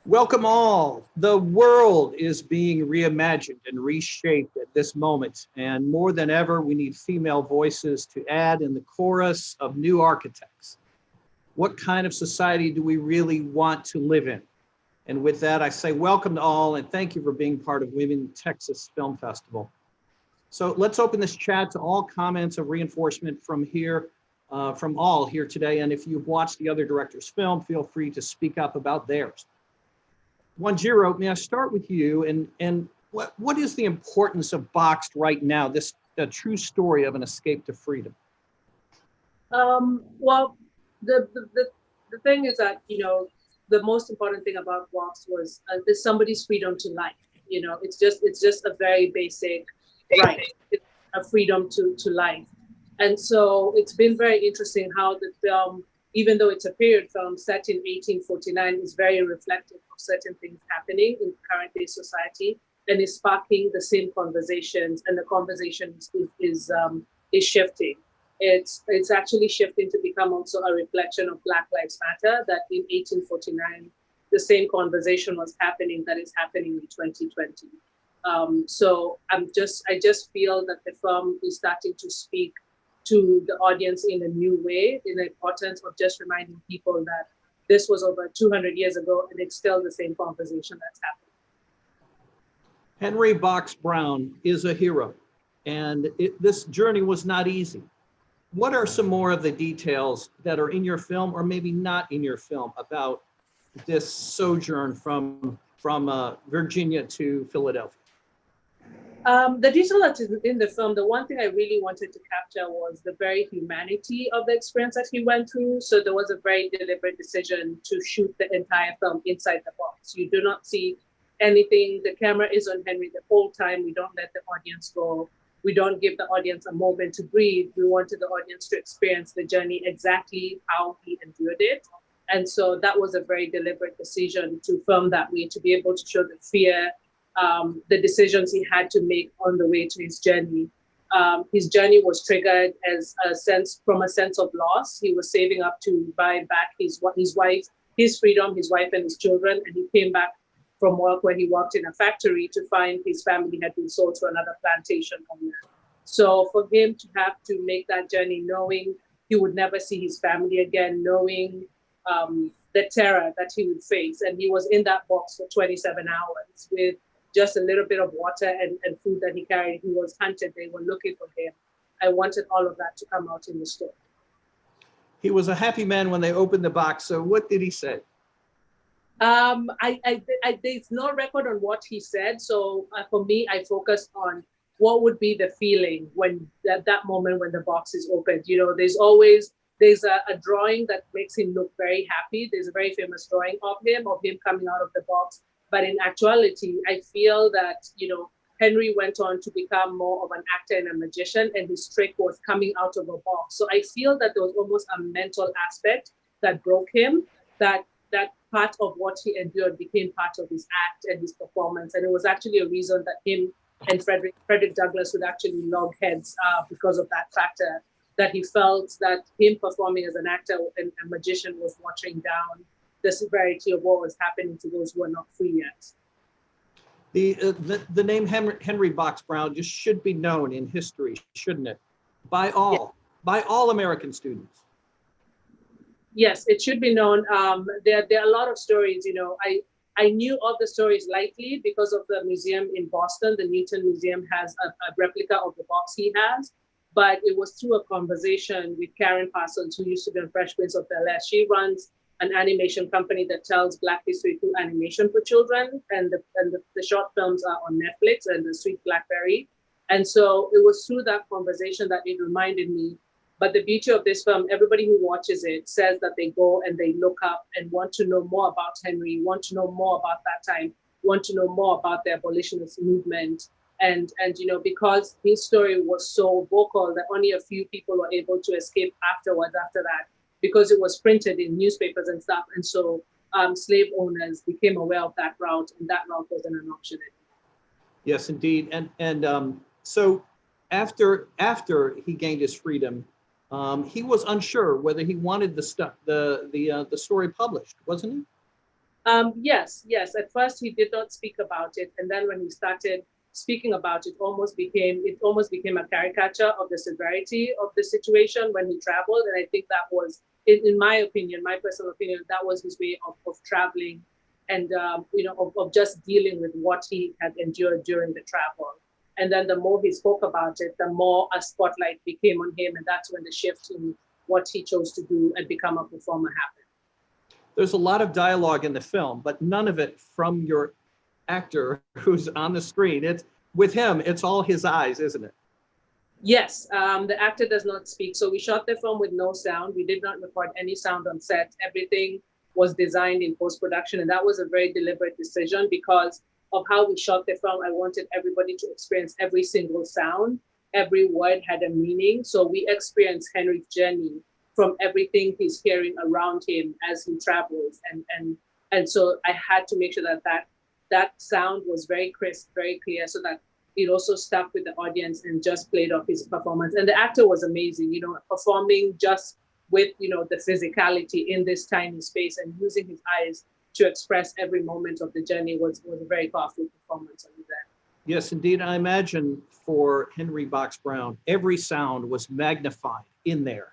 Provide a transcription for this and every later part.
Welcome all. The world is being reimagined and reshaped at this moment. And more than ever, we need female voices to add in the chorus of new architects. What kind of society do we really want to live in? And with that, I say welcome to all and thank you for being part of Women Texas Film Festival. So let's open this chat to all comments of reinforcement from all here today. And if you've watched the other director's film, feel free to speak up about theirs. Wanjiro, may I start with you? And what is the importance of Boxed right now, this a true story of an escape to freedom? Well, the thing is that, the most important thing about Vox was is somebody's freedom to life. It's just a very basic right, it's a freedom to life. And so it's been very interesting how the film, even though it's a period film set in 1849, is very reflective of certain things happening in current day society and is sparking the same conversations, and the conversation is shifting. It's actually shifting to become also a reflection of Black Lives Matter, that in 1849 the same conversation was happening that is happening in 2020. So I just feel that the film is starting to speak to the audience in a new way, in the importance of just reminding people that this was over 200 years ago and it's still the same conversation that's happening. Henry Box Brown is a hero, and this journey was not easy. What are some more of the details that are in your film, or maybe not in your film, about this sojourn from Virginia to Philadelphia? The detail that is in the film, the one thing I really wanted to capture was the very humanity of the experience that he went through. So there was a very deliberate decision to shoot the entire film inside the box. You do not see anything. The camera is on Henry the whole time. We don't let the audience go. We don't give the audience a moment to breathe. We wanted the audience to experience the journey exactly how he endured it. And so that was a very deliberate decision to film that way, to be able to show the fear, the decisions he had to make on the way to his journey. His journey was triggered as from a sense of loss. He was saving up to buy back his wife, his freedom, his wife and his children, and he came back from work where he worked in a factory to find his family had been sold to another plantation owner. So for him to have to make that journey, knowing he would never see his family again, knowing the terror that he would face, and he was in that box for 27 hours with just a little bit of water and food that he carried. He was hunted. They were looking for him. I wanted all of that to come out in the story. He was a happy man when they opened the box. So what did he say? There's no record on what he said. So for me, I focused on what would be the feeling when that moment when the box is opened. There's a drawing that makes him look very happy. There's a very famous drawing of him coming out of the box. But in actuality, I feel that, Henry went on to become more of an actor and a magician, and his trick was coming out of a box. So I feel that there was almost a mental aspect that broke him, that part of what he endured became part of his act and his performance. And it was actually a reason that him and Frederick Douglass would actually log heads because of that factor, that he felt that him performing as an actor and a magician was watering down the severity of what was happening to those who were not free yet. The name Henry Box Brown just should be known in history, shouldn't it? By all American students. Yes, it should be known. There are a lot of stories. I knew of the stories lightly because of the museum in Boston. The Newton Museum has a replica of the box he has, but it was through a conversation with Karen Parsons, who used to be on Fresh Prince of Bel-Air. She runs an animation company that tells Black history through animation for children, and the short films are on Netflix and the Sweet Blackberry. And so it was through that conversation that it reminded me. But the beauty of this film, everybody who watches it says that they go and they look up and want to know more about Henry, want to know more about that time, want to know more about the abolitionist movement. And because his story was so vocal that only a few people were able to escape afterwards after that, because it was printed in newspapers and stuff. And so slave owners became aware of that route, and that route wasn't an option anymore. Yes, indeed. And so after he gained his freedom, he was unsure whether he wanted the story published, wasn't he? Yes. At first, he did not speak about it, and then when he started speaking about it, almost became a caricature of the severity of the situation when he traveled. And I think that was, in my opinion, my personal opinion, that was his way of traveling, and of just dealing with what he had endured during the travel. And then the more he spoke about it, the more a spotlight became on him, and that's when the shift in what he chose to do and become a performer happened. There's a lot of dialogue in the film, but none of it from your actor who's on the screen. It's with him, it's all his eyes, isn't it? Yes, the actor does not speak. So we shot the film with no sound. We did not record any sound on set. Everything was designed in post-production, and that was a very deliberate decision because of how we shot the film. I wanted everybody to experience every single sound. Every word had a meaning. So we experienced Henry's journey from everything he's hearing around him as he travels. And so I had to make sure that sound was very crisp, very clear, so that it also stuck with the audience and just played off his performance. And the actor was amazing, performing just with, the physicality in this tiny space and using his eyes to express every moment of the journey was a very powerful performance on his end. Yes, indeed. I imagine for Henry Box Brown, every sound was magnified in there.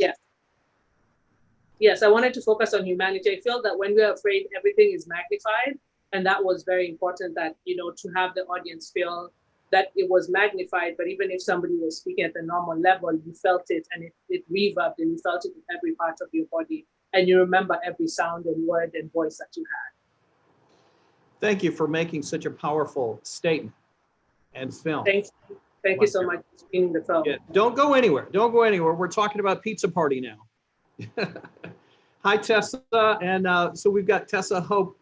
Yes, I wanted to focus on humanity. I feel that when we're afraid, everything is magnified. And that was very important that, to have the audience feel that it was magnified, but even if somebody was speaking at the normal level, you felt it and it reverbed and you felt it in every part of your body. And you remember every sound and word and voice that you had. Thank you for making such a powerful statement and film. Thank you so much for screening the film. Yeah, don't go anywhere. Don't go anywhere. We're talking about Pizza Party now. Hi, Tessa. And so we've got Tessa Hope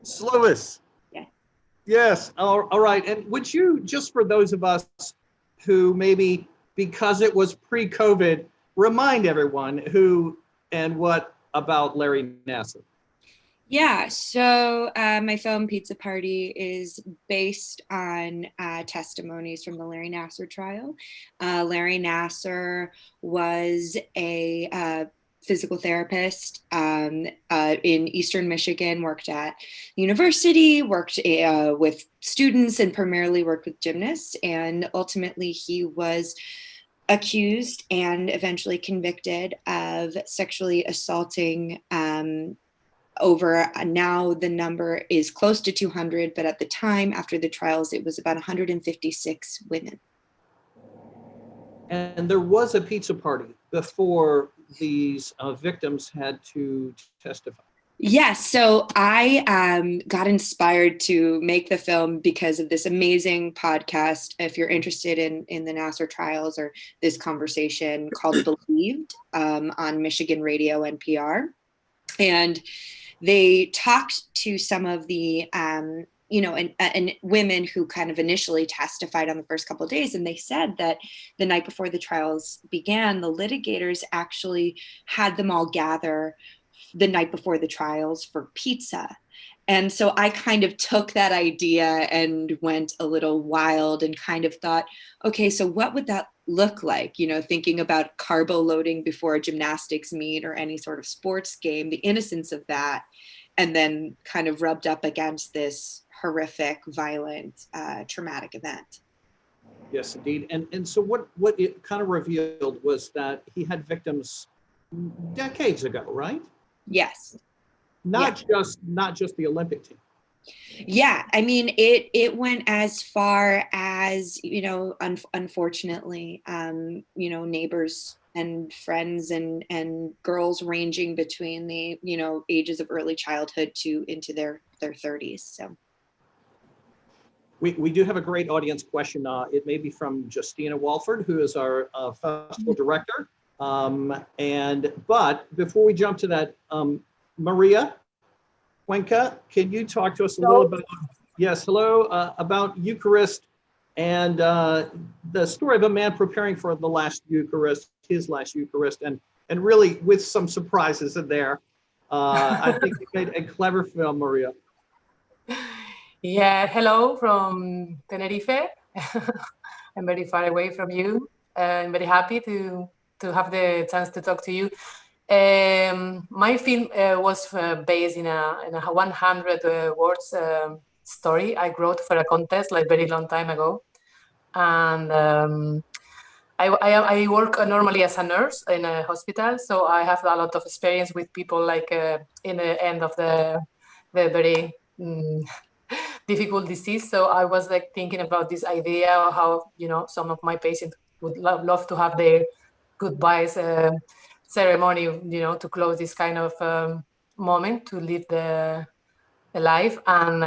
Slovis. Yeah. Yes. All right. And would you, just for those of us who maybe because it was pre-COVID, remind everyone who and what about Larry Nassar? Yeah, so my film Pizza Party is based on testimonies from the Larry Nassar trial. Larry Nassar was a physical therapist in Eastern Michigan, worked at university, worked with students, and primarily worked with gymnasts. And ultimately, he was accused and eventually convicted of sexually assaulting over, now the number is close to 200, but at the time after the trials, it was about 156 women. And there was a pizza party before these victims had to testify. Yes, so I got inspired to make the film because of this amazing podcast. If you're interested in the Nassar trials or this conversation called Believed on Michigan Radio NPR. And they talked to some of the, and women who kind of initially testified on the first couple of days. And they said that the night before the trials began, the litigators actually had them all gather the night before the trials for pizza. And so I kind of took that idea and went a little wild and kind of thought, okay, so what would that look like? Thinking about carbo loading before a gymnastics meet or any sort of sports game, the innocence of that, and then kind of rubbed up against this horrific, violent, traumatic event. Yes, indeed. And so what it kind of revealed was that he had victims decades ago, right? Yes. Not just the Olympic team. Yeah, I mean, it went as far as, unfortunately, neighbors and friends and girls ranging between the, ages of early childhood to into their 30s. So we do have a great audience question. It may be from Justina Walford, who is our festival director. But before we jump to that, Maria Cuenca, can you talk to us a little about, about Eucharist and the story of a man preparing for the last Eucharist, his last Eucharist, and really with some surprises in there. I think you made a clever film, Maria. Yeah, hello from Tenerife. I'm very far away from you. I'm very happy to have the chance to talk to you. My film was based in a 100 words story I wrote for a contest like very long time ago, and I work normally as a nurse in a hospital, so I have a lot of experience with people like in the end of the very difficult disease. So I was like thinking about this idea of how some of my patients would love to have their goodbyes ceremony, to close this kind of moment to live the life. And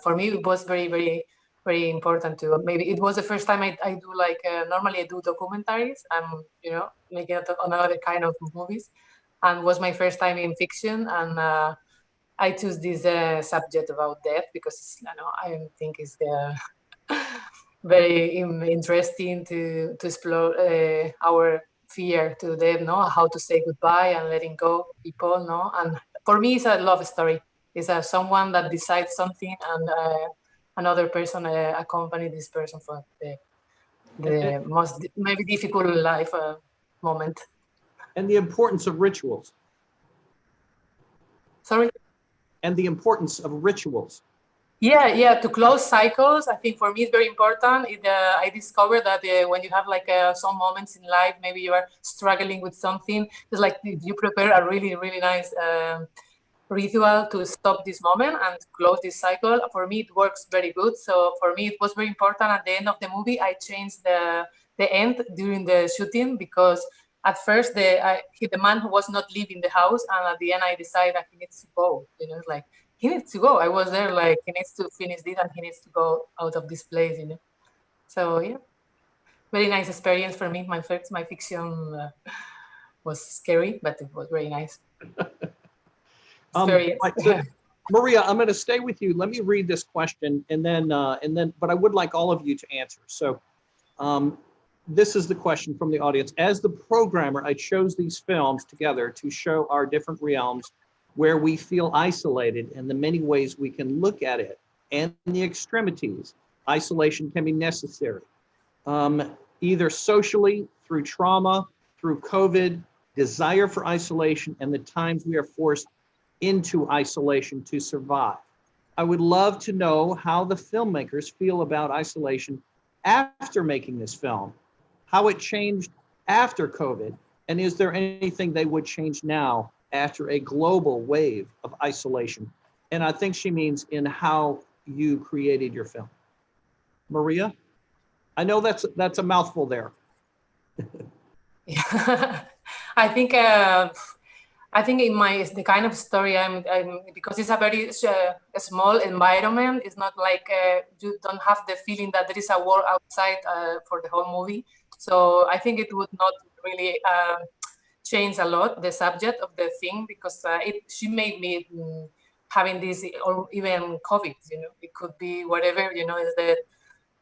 for me, it was very, very, very important to maybe it was the first time I do like normally I do documentaries. I'm making another kind of movies, and was my first time in fiction. And I choose this subject about death because I think it's very interesting to explore our fear to death, no, how to say goodbye and letting go people, no. And for me, it's a love story. It's someone that decides something, and another person accompany this person for the most maybe difficult life moment. And the importance of rituals. Sorry. And the importance of rituals. Yeah, to close cycles, I think for me it's very important. I discovered that when you have like some moments in life, maybe you are struggling with something, it's like you prepare a really, really nice ritual to stop this moment and close this cycle. For me, it works very good. So for me, it was very important. At the end of the movie, I changed the end during the shooting because at first the man who was not leaving the house, and at the end I decided that he needs to go. It's like he needs to go. I was there like he needs to finish this and he needs to go out of this place. So yeah, very nice experience for me. My fiction was scary, but it was very nice. Maria, I'm going to stay with you. Let me read this question, and then, but I would like all of you to answer. So, this is the question from the audience. As the programmer, I chose these films together to show our different realms where we feel isolated and the many ways we can look at it and the extremities. Isolation can be necessary, either socially, through trauma, through COVID, desire for isolation, and the times we are forced into isolation to survive. I would love to know how the filmmakers feel about isolation after making this film, how it changed after COVID, and is there anything they would change now after a global wave of isolation? And I think she means in how you created your film. Maria, I know that's a mouthful there. I think in the kind of story I'm because it's a very a small environment. It's not like you don't have the feeling that there is a world outside for the whole movie. So I think it would not really change a lot the subject of the thing because she made me having this or even COVID. It could be whatever. Is that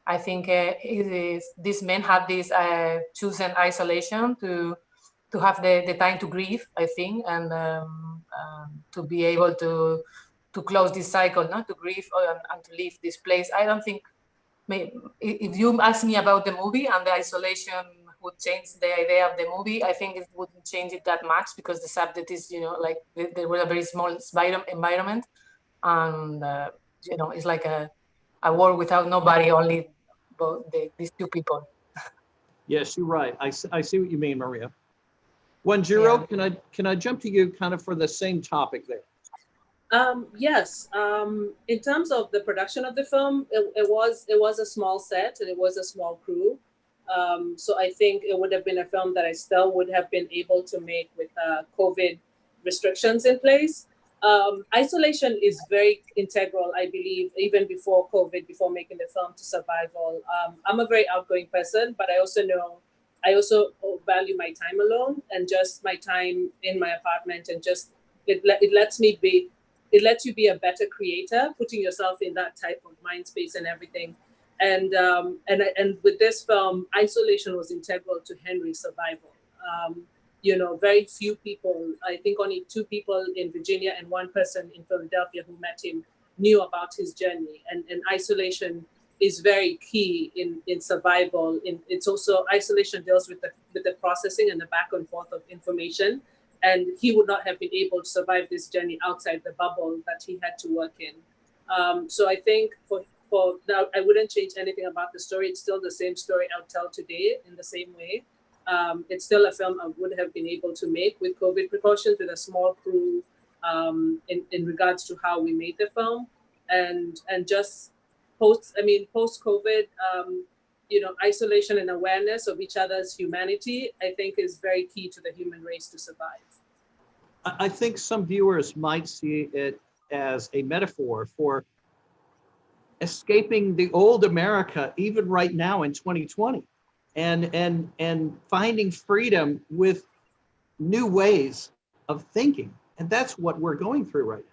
I think these men had this chosen isolation to have the time to grieve, I think, and to be able to close this cycle, not to grieve and to leave this place. I don't think, if you ask me about the movie and the isolation would change the idea of the movie, I think it wouldn't change it that much because the subject is, like there was a very small environment, and it's like a world without nobody, only these two people. Yes, you're right. I see what you mean, Maria. Wanjiro, yeah. Can I jump to you kind of for the same topic there? Yes. In terms of the production of the film, it was a small set and it was a small crew. So I think it would have been a film that I still would have been able to make with COVID restrictions in place. Isolation is very integral, I believe, even before COVID, before making the film, to survival. I'm a very outgoing person, but I also value my time alone and just my time in my apartment, and just it lets you be a better creator, putting yourself in that type of mind space and everything. And with this film, isolation was integral to Henry's survival. Very few people, I think only 2 people in Virginia and 1 person in Philadelphia who met him knew about his journey. And isolation is very key in survival. It's also, isolation deals with the processing and the back and forth of information. and he would not have been able to survive this journey outside the bubble that he had to work in. So I think for now, I wouldn't change anything about the story. It's still the same story I'll tell today in the same way. It's still a film I would have been able to make with COVID precautions, with a small crew, in regards to how we made the film, and just post-COVID, isolation and awareness of each other's humanity, I think, is very key to the human race to survive. I think some viewers might see it as a metaphor for escaping the old America, even right now in 2020, and finding freedom with new ways of thinking. And that's what we're going through right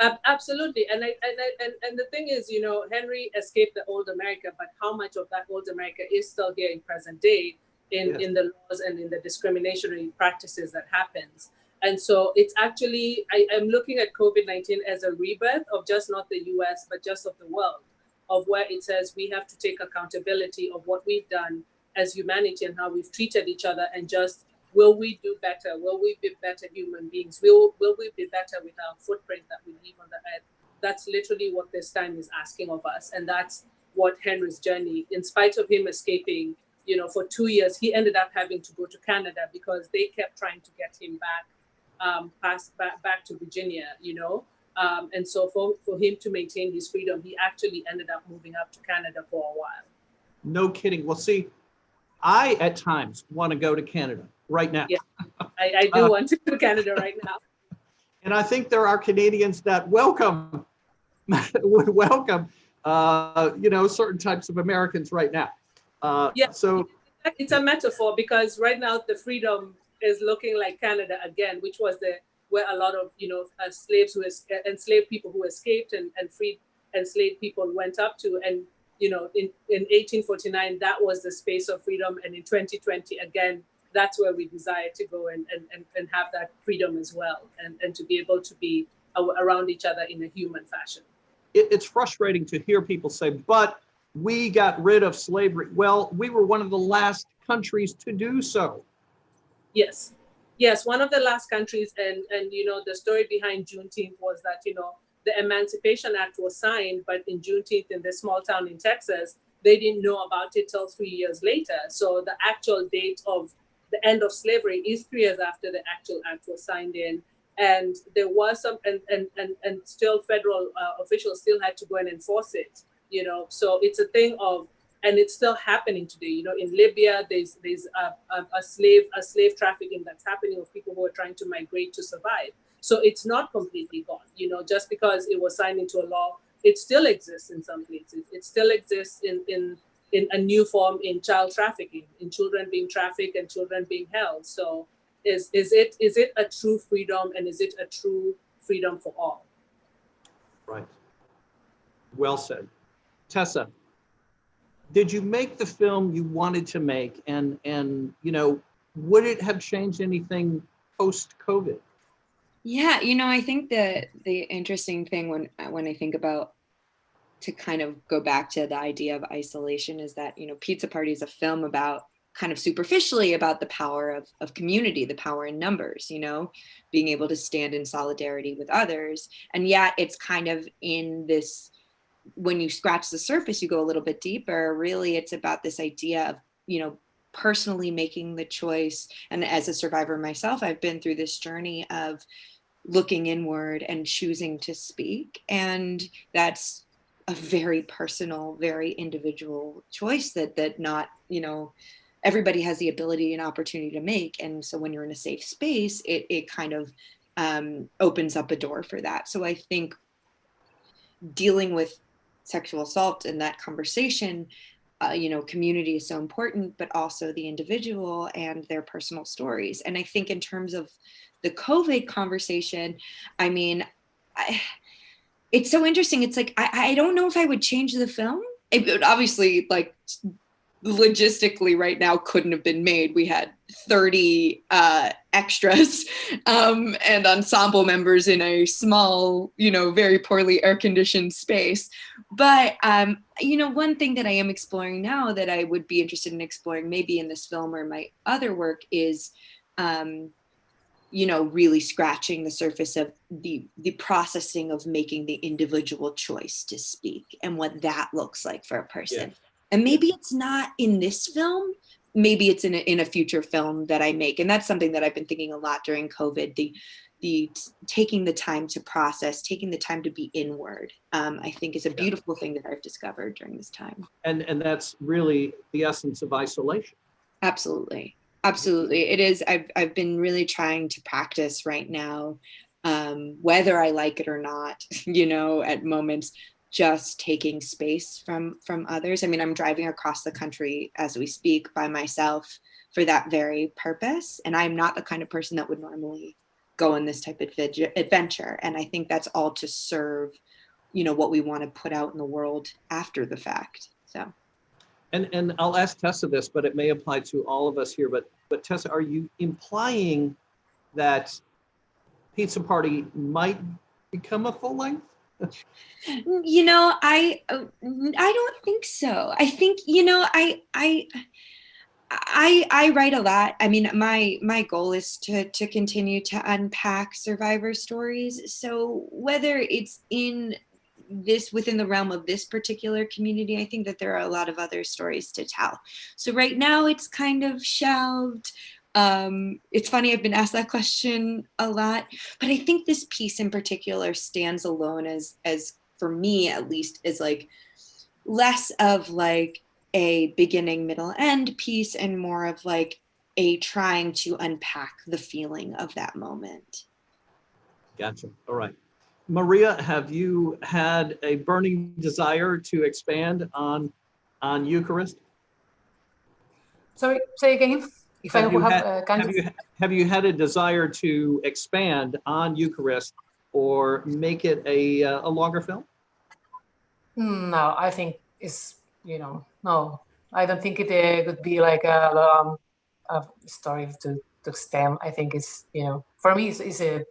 now. Absolutely, and the thing is, Henry escaped the old America, but how much of that old America is still here in present day in the laws and in the discriminatory practices that happens? And so it's actually, I'm looking at COVID-19 as a rebirth of just not the US, but just of the world, of where it says we have to take accountability of what we've done as humanity and how we've treated each other, and just, will we do better? Will we be better human beings? Will we be better with our footprint that we leave on the earth? That's literally what this time is asking of us. And that's what Henry's journey, in spite of him escaping, for 2 years, he ended up having to go to Canada because they kept trying to get him back, back to Virginia, and so for him to maintain his freedom, he actually ended up moving up to Canada for a while. No kidding. Well, see, I at times want to go to Canada right now. Yeah, I do want to go to Canada right now. And I think there are Canadians that would welcome, certain types of Americans right now. So it's a metaphor, because right now the freedom is looking like Canada again, which was where a lot of enslaved people who escaped and freed enslaved people went up to. And in 1849, that was the space of freedom, and in 2020 again, that's where we desire to go and have that freedom as well, and to be able to be around each other in a human fashion. It's frustrating to hear people say, but we got rid of slavery. Well, we were one of the last countries to do so. Yes, one of the last countries, and the story behind Juneteenth was that the Emancipation Act was signed, but in Juneteenth, in this small town in Texas, they didn't know about it till 3 years later. So the actual date of the end of slavery is 3 years after the actual act was signed in. And there was some, and still federal officials still had to go and enforce it, So it's a thing of, and it's still happening today. In Libya, there's a slave trafficking that's happening of people who are trying to migrate to survive. So it's not completely gone, just because it was signed into a law, it still exists in some places. It still exists in a new form in child trafficking, in children being trafficked and children being held. So is it a true freedom, and is it a true freedom for all? Right. Well said. Tessa, did you make the film you wanted to make, and would it have changed anything post-COVID? Yeah, I think the interesting thing when I think about, to kind of go back to the idea of isolation, is that Pizza Party is a film about, kind of superficially, about the power of community, the power in numbers, being able to stand in solidarity with others. And yet it's kind of in this, when you scratch the surface, you go a little bit deeper, really it's about this idea of, personally making the choice. And as a survivor myself, I've been through this journey of looking inward and choosing to speak. And that's a very personal, very individual choice that not, everybody has the ability and opportunity to make. And so when you're in a safe space, it kind of opens up a door for that. So I think dealing with sexual assault and that conversation, community is so important, but also the individual and their personal stories. And I think in terms of the COVID conversation, it's so interesting. It's like, I don't know if I would change the film. It would obviously, like, logistically right now couldn't have been made. We had 30 extras and ensemble members in a small, very poorly air-conditioned space. But, one thing that I am exploring now that I would be interested in exploring maybe in this film or my other work is really scratching the surface of the processing of making the individual choice to speak and what that looks like for a person. Yeah. And maybe it's not in this film, maybe it's in a future film that I make. And that's something that I've been thinking a lot during COVID, the taking the time to process, taking the time to be inward, I think is a beautiful thing that I've discovered during this time. And that's really the essence of isolation. Absolutely. Absolutely. It is. I've been really trying to practice right now, whether I like it or not, at moments, just taking space from others. I mean, I'm driving across the country as we speak by myself for that very purpose. And I'm not the kind of person that would normally go on this type of adventure. And I think that's all to serve, what we want to put out in the world after the fact. So. And I'll ask Tessa this, but it may apply to all of us here. But Tessa, are you implying that Pizza Party might become a full length? I don't think so. I think, I write a lot. I mean, my goal is to continue to unpack survivor stories. So whether it's within the realm of this particular community, I think that there are a lot of other stories to tell. So right now it's kind of shelved. It's funny, I've been asked that question a lot, but I think this piece in particular stands alone as for me at least, is like less of like a beginning, middle, end piece and more of like a trying to unpack the feeling of that moment. Gotcha. All right. Maria, have you had a burning desire to expand on Eucharist? Sorry, say again. If Have you had a desire to expand on Eucharist or make it a longer film? No, I think it's, no, I don't think it would be like a story to extend. I think it's, for me, it's a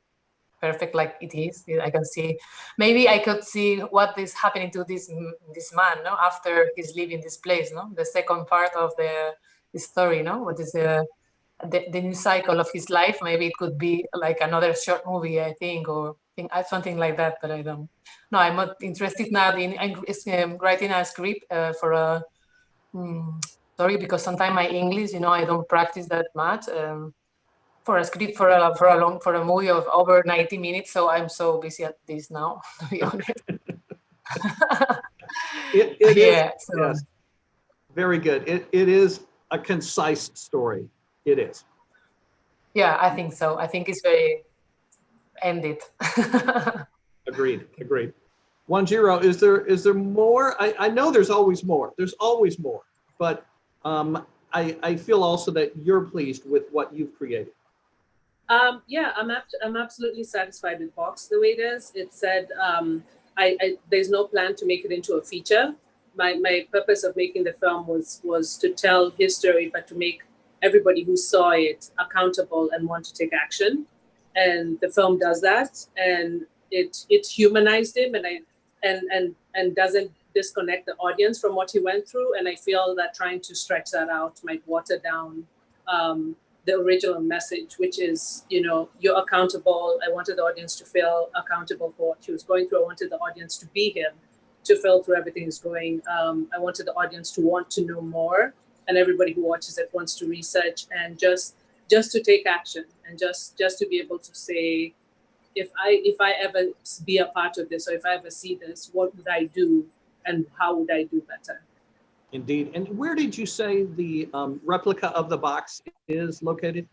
perfect like it is. I can see, maybe I could see what is happening to this man, no, after he's leaving this place, no, the second part of the story, no, what is the new cycle of his life. Maybe it could be like another short movie, I think, or something like that. But I don't. No, I'm not interested now in writing a script for a story, because sometimes my English, I don't practice that much. For a script for a movie of over 90 minutes, so I'm so busy at this now, to be honest. It yeah. is, So. yes. Very good. It is a concise story. It is. Yeah, I think so. I think it's very ended. Agreed. Wanjiro, is there more? I know there's always more. There's always more. But I feel also that you're pleased with what you've created. Yeah, I'm absolutely satisfied with Box the way it is. It said there's no plan to make it into a feature. My purpose of making the film was to tell his story, but to make everybody who saw it accountable and want to take action. And the film does that, and it humanized him, and doesn't disconnect the audience from what he went through. And I feel that trying to stretch that out might water down the original message, which is, you're accountable. I wanted the audience to feel accountable for what he was going through. I wanted the audience to be him, to feel through everything he's going. I wanted the audience to want to know more, and everybody who watches it wants to research and just to take action, and just to be able to say, if I ever be a part of this, or if I ever see this, what would I do, and how would I do better? Indeed. And where did you say the replica of the box is located?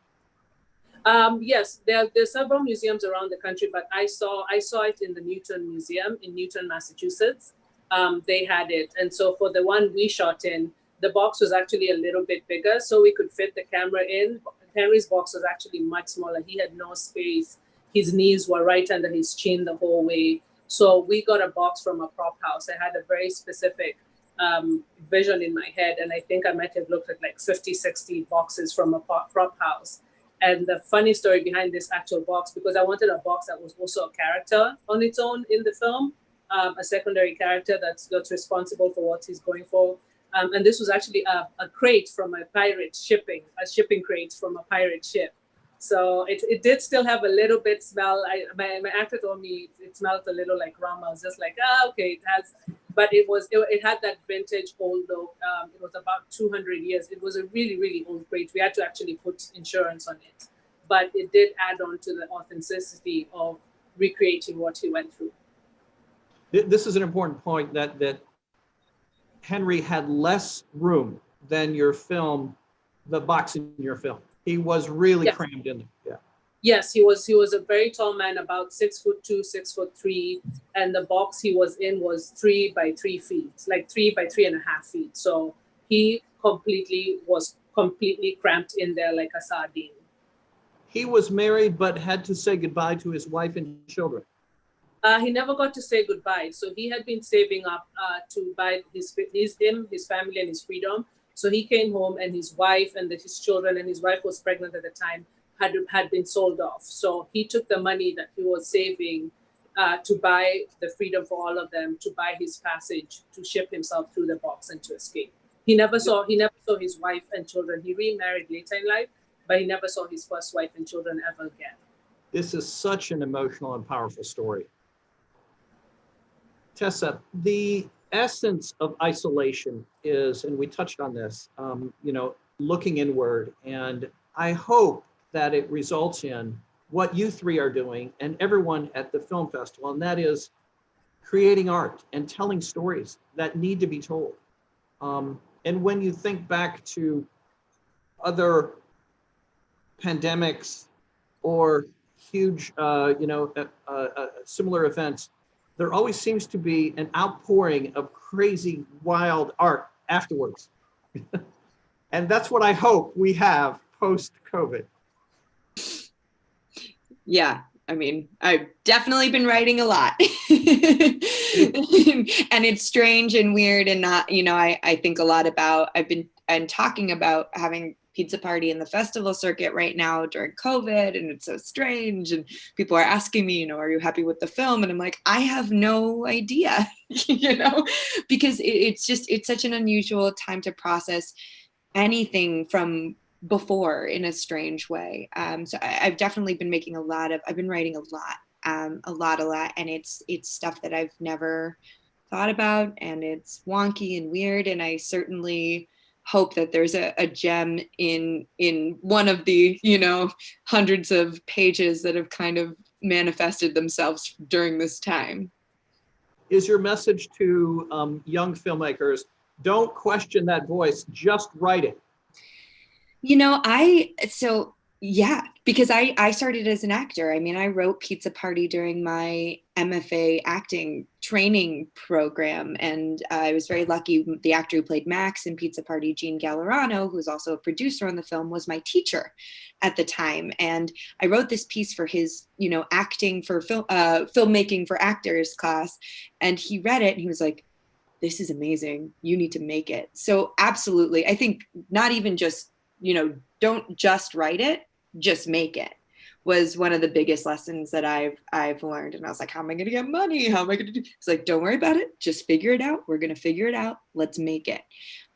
Yes, there are several museums around the country, but I saw it in the Newton Museum in Newton, Massachusetts. They had it. And so for the one we shot in, the box was actually a little bit bigger, so we could fit the camera in. Henry's box was actually much smaller. He had no space. His knees were right under his chin the whole way. So we got a box from a prop house. I had a very specific vision in my head, and I think I might have looked at like 50, 60 boxes from a prop house. And the funny story behind this actual box, because I wanted a box that was also a character on its own in the film, a secondary character that's responsible for what he's going for. And this was actually a crate from a pirate shipping crate from a pirate ship. So it did still have a little bit smell. My actor told me it smelled a little like rum. I was just like, okay, it has, but it had that vintage old look. It was about 200 years. It was a really, really old crate. We had to actually put insurance on it, but it did add on to the authenticity of recreating what he went through. This is an important point that Henry had less room than your film, the box in your film. He was really crammed in there. Yeah. Yes, he was a very tall man, about 6'2", 6'3", and the box he was in was 3 by 3 feet, like 3 by 3.5 feet. So he was completely cramped in there like a sardine. He was married but had to say goodbye to his wife and children. He never got to say goodbye. So he had been saving up to buy his family, and his freedom. So he came home, and his wife and his children, and his wife was pregnant at the time, had been sold off. So he took the money that he was saving to buy the freedom for all of them, to buy his passage, to ship himself through the box and to escape. He never saw his wife and children. He remarried later in life, but he never saw his first wife and children ever again. This is such an emotional and powerful story. Tessa, the essence of isolation is, and we touched on this, looking inward. And I hope that it results in what you three are doing and everyone at the film festival, and that is creating art and telling stories that need to be told. And when you think back to other pandemics or huge, similar events, there always seems to be an outpouring of crazy, wild art afterwards. And that's what I hope we have post-COVID. Yeah, I mean, I've definitely been writing a lot. And it's strange and weird and not, I think a lot about, I'm talking about having pizza party in the festival circuit right now during COVID, and it's so strange, and people are asking me, are you happy with the film? And I'm like, I have no idea, because it's such an unusual time to process anything from before in a strange way. So I've definitely been I've been writing a lot, and it's stuff that I've never thought about, and it's wonky and weird, and I certainly hope that there's a gem in one of the hundreds of pages that have kind of manifested themselves during this time. Is your message to young filmmakers, don't question that voice, just write it? Because I started as an actor. I mean, I wrote Pizza Party during my MFA acting training program. And I was very lucky. The actor who played Max in Pizza Party, Gene Gallerano, who's also a producer on the film, was my teacher at the time. And I wrote this piece for his, acting for filmmaking for actors class. And he read it and he was like, this is amazing. You need to make it. So absolutely. I think not even just, don't just write it, just make it, was one of the biggest lessons that I've learned. And I was like, how am I going to get money? How am I going to do? It's like, don't worry about it. Just figure it out. We're going to figure it out. Let's make it.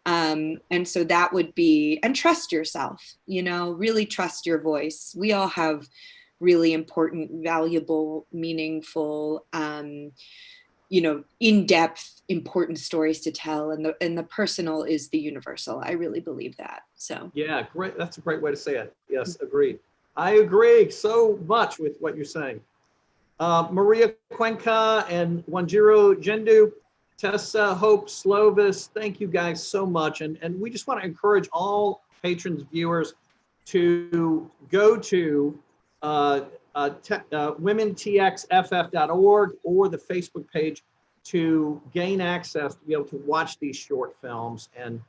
And so that would be, and trust yourself, really trust your voice. We all have really important, valuable, meaningful, in-depth, important stories to tell, and the personal is the universal. I really believe that. So yeah, great. That's a great way to say it. Yes, agreed. I agree so much with what you're saying. Maria Cuenca and Wanjiro Jendu, Tessa, Hope, Slovis, thank you guys so much. And we just want to encourage all patrons, viewers, to go to womentxff.org or the Facebook page to gain access to be able to watch these short films and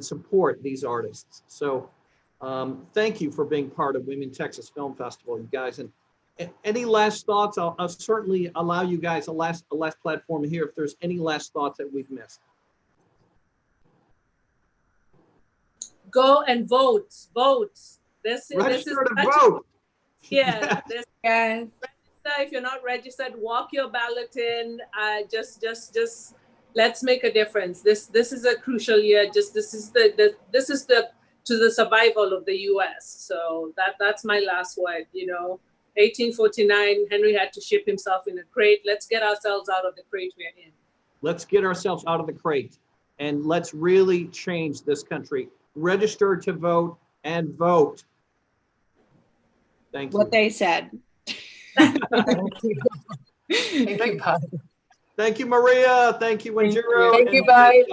support these artists. So thank you for being part of Women Texas Film Festival, you guys. And any last thoughts? I'll certainly allow you guys a last platform here if there's any last thoughts that we've missed. Go and vote. Register to vote. Yeah. yes. Register. If you're not registered, walk your ballot in. Just let's make a difference. This is a crucial year. This is the to the survival of the U.S. So that's my last word. 1849, Henry had to ship himself in a crate. Let's get ourselves out of the crate we're in. Let's get ourselves out of the crate and let's really change this country. Register to vote and vote. Thank you. What they said. Thank you. Thank you, bye. Thank you, Maria. Thank you, Wanjiro. Thank you, bye.